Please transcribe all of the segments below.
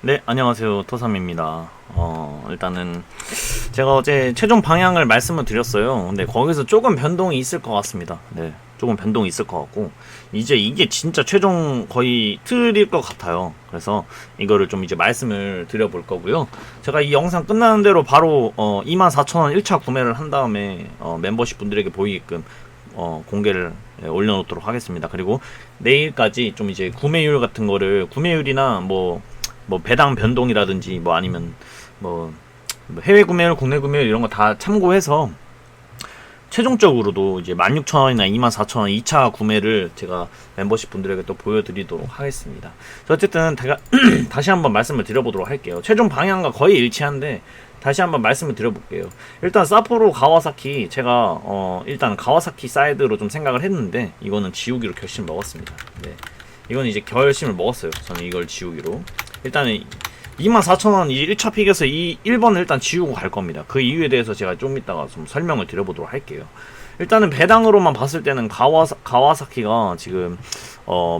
네, 안녕하세요. 토삼입니다. 일단은 제가 어제 최종 방향을 말씀을 드렸어요. 근데 거기서 조금 변동이 있을 것 같습니다. 네, 조금 변동이 있을 것 같고 이제 이게 진짜 최종 거의 틀일 것 같아요. 그래서 이거를 좀 이제 말씀을 드려볼 거고요. 제가 이 영상 끝나는 대로 바로 24,000원 1차 구매를 한 다음에 멤버십 분들에게 보이게끔 공개를 올려놓도록 하겠습니다. 그리고 내일까지 좀 이제 구매율 같은 거를 구매율이나 뭐 배당 변동이라든지 뭐 아니면 뭐 해외 구매율, 국내 구매율 이런 거 다 참고해서 최종적으로도 이제 16,000원이나 24,000원 2차 구매를 제가 멤버십 분들에게 또 보여드리도록 하겠습니다. 어쨌든 다시 한번 말씀을 드려보도록 할게요. 최종 방향과 거의 일치한데 다시 한번 말씀을 드려볼게요. 일단 사포로 가와사키 제가 일단 가와사키 사이드로 좀 생각을 했는데 이거는 지우기로 결심 먹었습니다. 네. 이건 이제 결심을 먹었어요. 저는 이걸 지우기로. 일단은 24,000원 이 1차 픽에서 이 1번을 일단 지우고 갈 겁니다. 그 이유에 대해서 제가 좀 이따가 좀 설명을 드려보도록 할게요. 일단은 배당으로만 봤을 때는 가와사키가 지금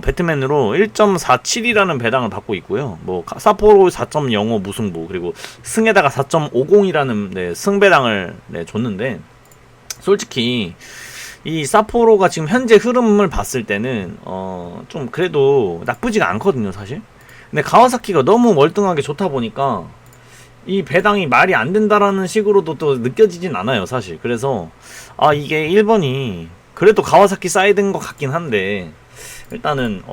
배트맨으로 1.47이라는 배당을 받고 있고요. 뭐 사포로 4.05 무승부 그리고 승에다가 4.50이라는 네, 승배당을 네, 줬는데 솔직히 이 사포로가 지금 현재 흐름을 봤을 때는 좀 그래도 나쁘지가 않거든요, 사실. 근데 가와사키가 너무 월등하게 좋다 보니까 이 배당이 말이 안 된다라는 식으로도 또 느껴지진 않아요, 사실. 그래서 이게 1번이 그래도 가와사키 사이드인 것 같긴 한데 일단은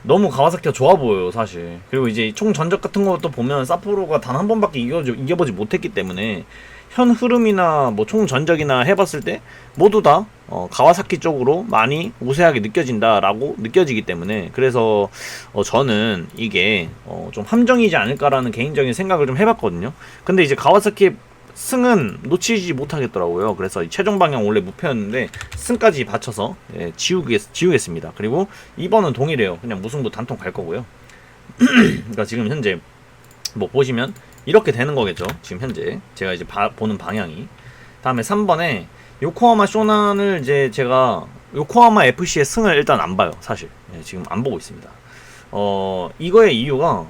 너무 가와사키가 좋아 보여요, 사실. 그리고 이제 총 전적 같은 것도 보면 사포로가 단 한 번밖에 이겨보지 못했기 때문에 현 흐름이나 뭐 총 전적이나 해봤을 때 모두 다 가와사키 쪽으로 많이 우세하게 느껴진다라고 느껴지기 때문에 그래서 저는 이게 좀 함정이지 않을까라는 개인적인 생각을 좀 해봤거든요. 근데 이제 가와사키 승은 놓치지 못하겠더라고요. 그래서 이 최종 방향 원래 무표였는데 승까지 받쳐서 지우겠습니다. 그리고 2번은 동일해요. 그냥 무승부 단통 갈 거고요. 그러니까 지금 현재 뭐 보시면 이렇게 되는 거겠죠. 지금 현재 제가 이제 보는 방향이. 다음에 3번에 요코하마 쇼난을 이제 제가 요코하마 FC의 승을 일단 안 봐요. 사실 지금 안 보고 있습니다. 이거의 이유가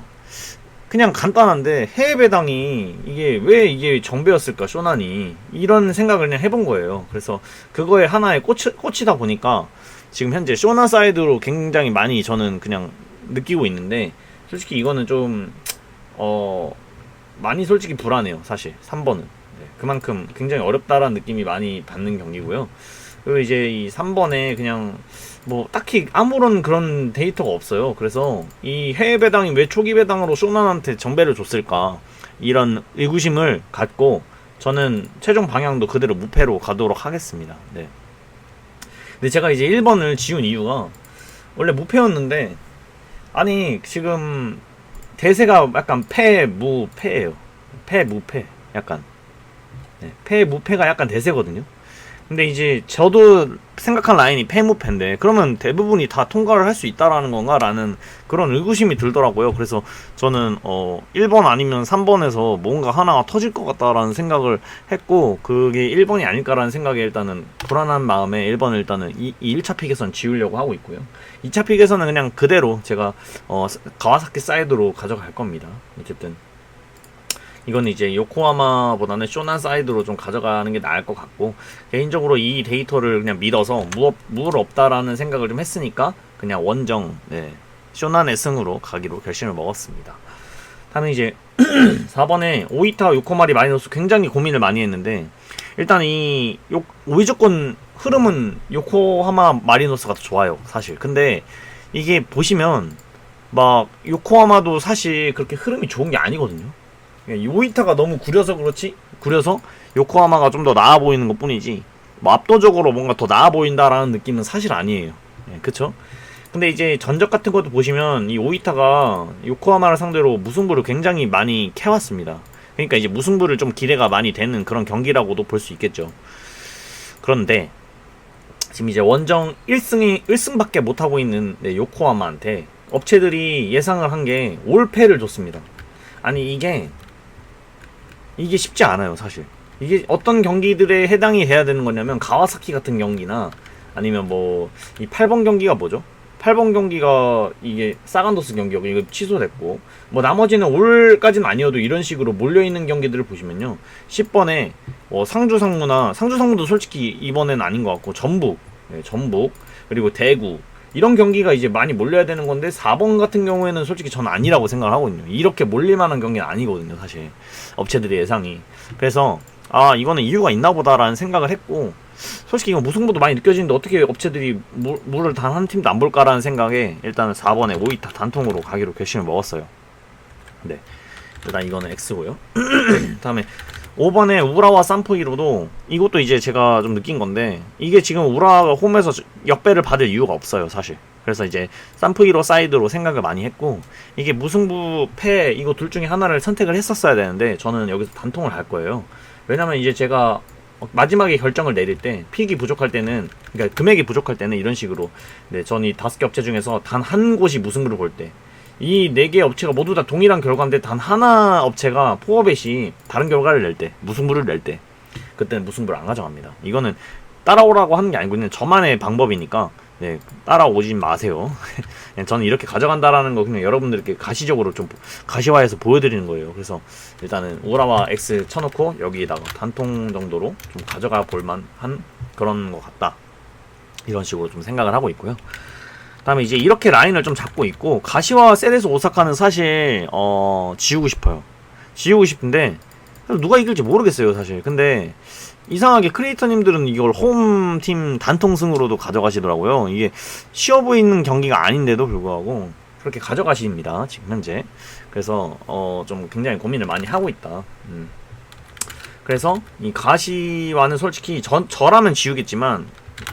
그냥 간단한데 해외 배당이 이게 왜 이게 정배였을까 쇼난이 이런 생각을 그냥 해본 거예요. 그래서 그거에 하나에 꽂히다 보니까 지금 현재 쇼난 사이드로 굉장히 많이 저는 그냥 느끼고 있는데 솔직히 이거는 좀 많이 솔직히 불안해요. 사실 3번은 그만큼 굉장히 어렵다라는 느낌이 많이 받는 경기고요. 그리고 이제 이 3번에 그냥 뭐 딱히 아무런 그런 데이터가 없어요. 그래서 이 해외 배당이 왜 초기 배당으로 쇼난한테 정배를 줬을까 이런 의구심을 갖고 저는 최종 방향도 그대로 무패로 가도록 하겠습니다. 네. 근데 제가 이제 1번을 지운 이유가 원래 무패였는데 아니 지금 대세가 약간 패무패예요. 패무패 약간 패무패가 약간 대세거든요. 근데 이제 저도 생각한 라인이 패무패인데 그러면 대부분이 다 통과를 할 수 있다라는 건가라는 그런 의구심이 들더라고요. 그래서 저는 1번 아니면 3번에서 뭔가 하나가 터질 것 같다라는 생각을 했고 그게 1번이 아닐까라는 생각에 일단은 불안한 마음에 1번을 일단은 이 1차 픽에서는 지우려고 하고 있고요. 2차 픽에서는 그냥 그대로 제가 가와사키 사이드로 가져갈 겁니다. 어쨌든 이건 이제 요코하마보다는 쇼난 사이드로 좀 가져가는 게 나을 것 같고 개인적으로 이 데이터를 그냥 믿어서 무을 없다라는 생각을 좀 했으니까 그냥 원정 쇼난의 승으로 가기로 결심을 먹었습니다. 다음에 이제 4번에 오이타 요코마리 마리노스 굉장히 고민을 많이 했는데 일단 이 오이조건 흐름은 요코하마 마리노스가 더 좋아요, 사실. 근데 이게 보시면 막 요코하마도 사실 그렇게 흐름이 좋은 게 아니거든요. 오이타가 너무 구려서 그렇지 구려서 요코하마가 좀 더 나아 보이는 것 뿐이지 뭐 압도적으로 뭔가 더 나아 보인다라는 느낌은 사실 아니에요. 그쵸? 근데 이제 전적 같은 것도 보시면 이 오이타가 요코하마를 상대로 무승부를 굉장히 많이 캐왔습니다. 그러니까 이제 무승부를 좀 기대가 많이 되는 그런 경기라고도 볼 수 있겠죠. 그런데 지금 이제 원정 1승밖에 못하고 있는 요코하마한테 업체들이 예상을 한 게 올패를 줬습니다. 아니 이게 쉽지 않아요, 사실. 이게 어떤 경기들에 해당이 돼야 되는 거냐면 가와사키 같은 경기나 아니면 뭐 이 8번 경기가 뭐죠? 8번 경기가 이게 사간도스 경기였고 이거 취소됐고, 뭐 나머지는 올까지는 아니어도 이런 식으로 몰려있는 경기들을 보시면요, 10번에 상주상무나, 상주상무도 솔직히 이번엔 아닌 것 같고, 전북, 전북, 그리고 대구, 이런 경기가 이제 많이 몰려야 되는 건데, 4번 같은 경우에는 솔직히 저는 아니라고 생각을 하거든요. 이렇게 몰릴 만한 경기는 아니거든요, 사실 업체들의 예상이. 그래서 이거는 이유가 있나 보다라는 생각을 했고, 솔직히 이거 무승부도 많이 느껴지는데 어떻게 업체들이 물을 단 한 팀도 안 볼까라는 생각에 일단은 4번에 오이타 단통으로 가기로 결심을 먹었어요. 네, 일단 이거는 X고요. 다음에 5번에 우라와 산포이로도, 이것도 이제 제가 좀 느낀 건데, 이게 지금 우라가 홈에서 역배를 받을 이유가 없어요, 사실. 그래서 이제 산포이로 사이드로 생각을 많이 했고, 이게 무승부 패 이거 둘 중에 하나를 선택을 했었어야 되는데 저는 여기서 단통을 할 거예요. 왜냐면 이제 제가 마지막에 결정을 내릴 때 픽이 부족할 때는, 그러니까 금액이 부족할 때는 이런 식으로, 네, 전 이 5개 업체 중에서 단 한 곳이 무승부를 볼 때, 이 4개 업체가 모두 다 동일한 결과인데 단 하나 업체가 포어벳이 다른 결과를 낼 때, 무승부를 낼 때, 그때는 무승부를 안 가져갑니다. 이거는 따라오라고 하는 게 아니고 그냥 저만의 방법이니까, 네, 따라오지 마세요. 저는 이렇게 가져간다라는 거 그냥 여러분들께 가시적으로 좀 가시화해서 보여드리는 거예요. 그래서 일단은 오라와 X 쳐놓고 여기에다가 단통 정도로 좀 가져가 볼만한 그런 것 같다, 이런 식으로 좀 생각을 하고 있고요. 다음에 이제 이렇게 라인을 좀 잡고 있고, 가시와 세레스 오사카는 사실 지우고 싶어요. 지우고 싶은데 누가 이길지 모르겠어요, 사실. 근데 이상하게 크리에이터님들은 이걸 홈팀 단통승으로도 가져가시더라고요. 이게 쉬워 보이는 경기가 아닌데도 불구하고 그렇게 가져가십니다, 지금 현재. 그래서 좀 굉장히 고민을 많이 하고 있다. 그래서 이 가시와는 솔직히 저라면 지우겠지만,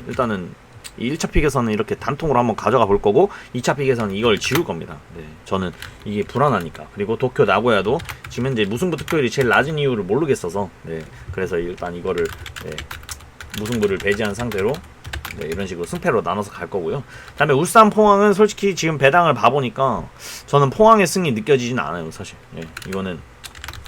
일단은 이 1차 픽에서는 이렇게 단통으로 한번 가져가 볼 거고, 2차 픽에서는 이걸 지울 겁니다. 네, 저는 이게 불안하니까. 그리고 도쿄 나고야도 지금 현재 무승부 득표율이 제일 낮은 이유를 모르겠어서, 네, 그래서 일단 이거를, 네, 무승부를 배제한 상태로, 네, 이런 식으로 승패로 나눠서 갈 거고요. 다음에 울산 포항은 솔직히 지금 배당을 봐보니까 저는 포항의 승이 느껴지진 않아요, 사실. 네, 이거는,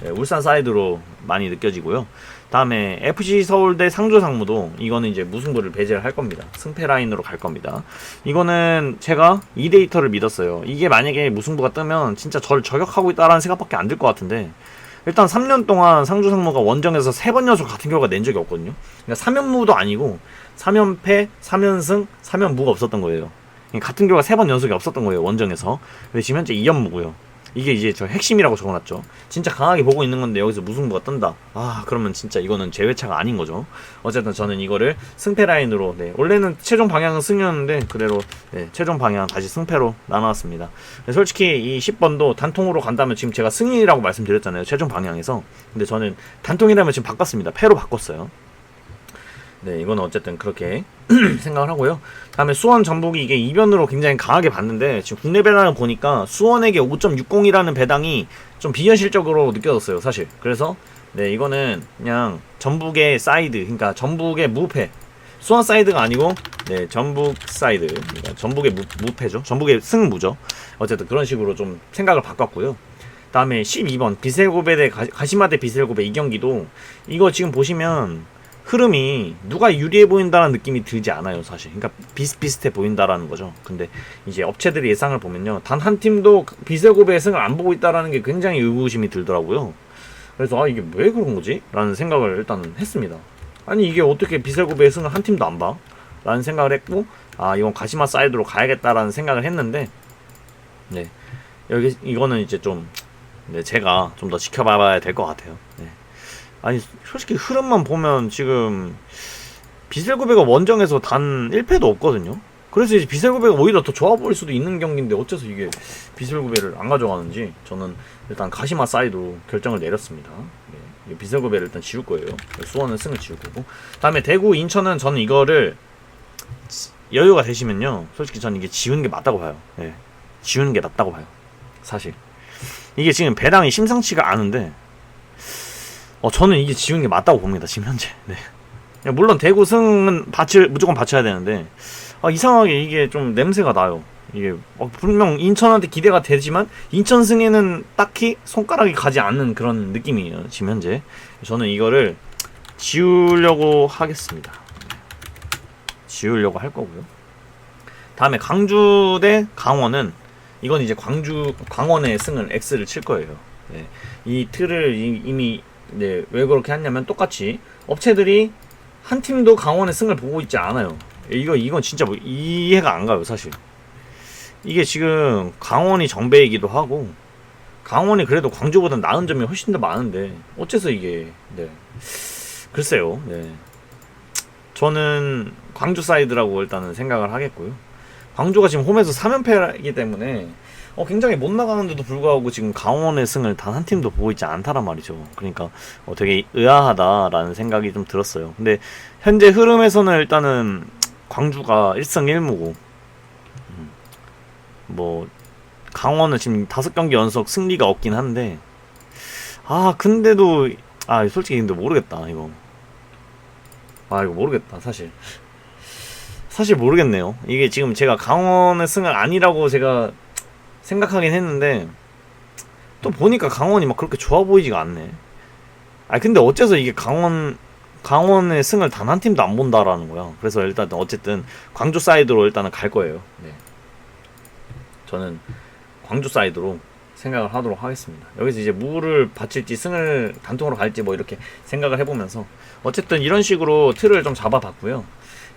네, 울산 사이드로 많이 느껴지고요. 다음에 FC 서울대 상주상무도 이거는 이제 무승부를 배제를 할 겁니다. 승패 라인으로 갈 겁니다. 이거는 제가 이 데이터를 믿었어요. 이게 만약에 무승부가 뜨면 진짜 저를 저격하고 있다라는 생각밖에 안 들 것 같은데, 일단 3년 동안 상주상무가 원정에서 3번 연속 같은 결과가 낸 적이 없거든요. 그러니까 3연무도 아니고 3연패, 3연승, 3연무가 없었던 거예요. 같은 결과 3번 연속이 없었던 거예요, 원정에서. 근데 지금 현재 2연무고요. 이게 이제 저 핵심이라고 적어놨죠. 진짜 강하게 보고 있는 건데 여기서 무승부가 뜬다. 그러면 진짜 이거는 제 회차가 아닌 거죠. 어쨌든 저는 이거를 승패 라인으로, 네, 원래는 최종 방향은 승이었는데 그대로, 네, 최종 방향 다시 승패로 나눠왔습니다. 솔직히 이 10번도 단통으로 간다면 지금 제가 승이라고 말씀드렸잖아요, 최종 방향에서. 근데 저는 단통이라면 지금 바꿨습니다. 패로 바꿨어요. 네, 이건 어쨌든 그렇게 생각을 하고요. 다음에 수원 전북이 이게 이변으로 굉장히 강하게 봤는데, 지금 국내 배당을 보니까 수원에게 5.60이라는 배당이 좀 비현실적으로 느껴졌어요, 사실. 그래서 네, 이거는 그냥 전북의 사이드, 그러니까 전북의 무패, 수원 사이드가 아니고, 네, 전북 사이드, 그러니까 전북의 무패죠, 전북의 승무죠. 어쨌든 그런 식으로 좀 생각을 바꿨고요. 다음에 12번 비셀고베 대 가시마 대 비셀고베, 이 경기도 이거 지금 보시면 흐름이 누가 유리해 보인다는 느낌이 들지 않아요, 사실. 그러니까 비슷비슷해 보인다라는 거죠. 근데 이제 업체들의 예상을 보면요, 단 한 팀도 비셀고베의 승을 안 보고 있다라는 게 굉장히 의구심이 들더라고요. 그래서 이게 왜 그런 거지? 라는 생각을 일단은 했습니다. 아니 이게 어떻게 비셀고베의 승을 한 팀도 안 봐? 라는 생각을 했고, 이건 가시마 사이드로 가야겠다라는 생각을 했는데, 네, 여기 이거는 이제 좀, 네, 제가 좀 더 지켜봐야 될 것 같아요. 네. 아니 솔직히 흐름만 보면 지금 비셀고베가 원정에서 단 1패도 없거든요. 그래서 이제 비셀고베가 오히려 더 좋아 보일 수도 있는 경기인데 어째서 이게 비셀고베를 안 가져가는지, 저는 일단 가시마 사이드로 결정을 내렸습니다. 네, 비셀고베를 일단 지울 거예요. 수원은 승을 지울 거고. 다음에 대구 인천은 저는 이거를 여유가 되시면요, 솔직히 저는 이게 지우는 게 맞다고 봐요. 네, 지우는 게 낫다고 봐요, 사실. 이게 지금 배당이 심상치가 않은데 저는 이게 지우는 게 맞다고 봅니다, 지금 현재. 네. 물론 대구 승은 무조건 받쳐야 되는데, 이상하게 이게 좀 냄새가 나요. 이게 분명 인천한테 기대가 되지만 인천 승에는 딱히 손가락이 가지 않는 그런 느낌이에요, 지금 현재. 저는 이거를 지우려고 하겠습니다. 지우려고 할 거고요. 다음에 광주 대 강원은 이건 이제 강원의 승을 X를 칠 거예요. 네. 이 틀을 이미 네, 왜 그렇게 했냐면 똑같이 업체들이 한 팀도 강원의 승을 보고 있지 않아요. 이건 진짜 뭐 이해가 안 가요, 사실. 이게 지금 강원이 정배이기도 하고 강원이 그래도 광주보다 나은 점이 훨씬 더 많은데 어째서 이게 네. 글쎄요. 네. 저는 광주 사이드라고 일단은 생각을 하겠고요. 광주가 지금 홈에서 3연패이기 때문에 굉장히 못 나가는데도 불구하고 지금 강원의 승을 단 한 팀도 보고 있지 않다란 말이죠. 그러니까 되게 의아하다라는 생각이 좀 들었어요. 근데 현재 흐름에서는 일단은 광주가 1승 1무고 뭐 강원은 지금 5경기 연속 승리가 없긴 한데 근데도 솔직히 근데 모르겠다 이거. 이거 모르겠다 사실 모르겠네요. 이게 지금 제가 강원의 승을 아니라고 제가 생각하긴 했는데 또 보니까 강원이 막 그렇게 좋아 보이지가 않네. 근데 어째서 이게 강원의 승을 단 한 팀도 안 본다라는 거야. 그래서 일단 어쨌든 광주 사이드로 일단은 갈 거예요. 네. 저는 광주 사이드로 생각을 하도록 하겠습니다. 여기서 이제 무를 바칠지 승을 단통으로 갈지 뭐 이렇게 생각을 해보면서 어쨌든 이런 식으로 틀을 좀 잡아봤고요.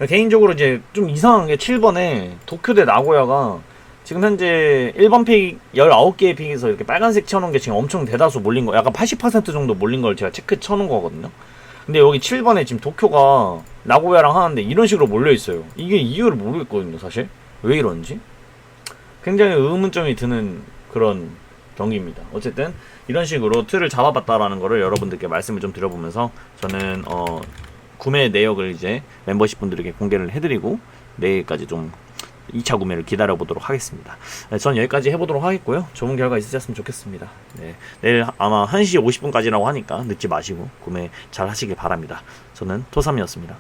개인적으로 이제 좀 이상한 게 7번에 도쿄 대 나고야가 지금 현재 1번 픽 19개의 픽에서 이렇게 빨간색 쳐놓은 게 지금 엄청 대다수 몰린 거, 약간 80% 정도 몰린 걸 제가 체크 쳐놓은 거거든요. 근데 여기 7번에 지금 도쿄가 나고야랑 하는데 이런 식으로 몰려있어요. 이게 이유를 모르겠거든요, 사실. 왜 이런지. 굉장히 의문점이 드는 그런 경기입니다. 어쨌든 이런 식으로 틀을 잡아봤다라는 거를 여러분들께 말씀을 좀 드려보면서 저는 구매 내역을 이제 멤버십 분들에게 공개를 해드리고 내일까지 좀 2차 구매를 기다려보도록 하겠습니다. 네, 전 여기까지 해보도록 하겠고요. 좋은 결과 있으셨으면 좋겠습니다. 네, 내일 아마 1시 50분까지라고 하니까 늦지 마시고 구매 잘 하시길 바랍니다. 저는 토삼이었습니다.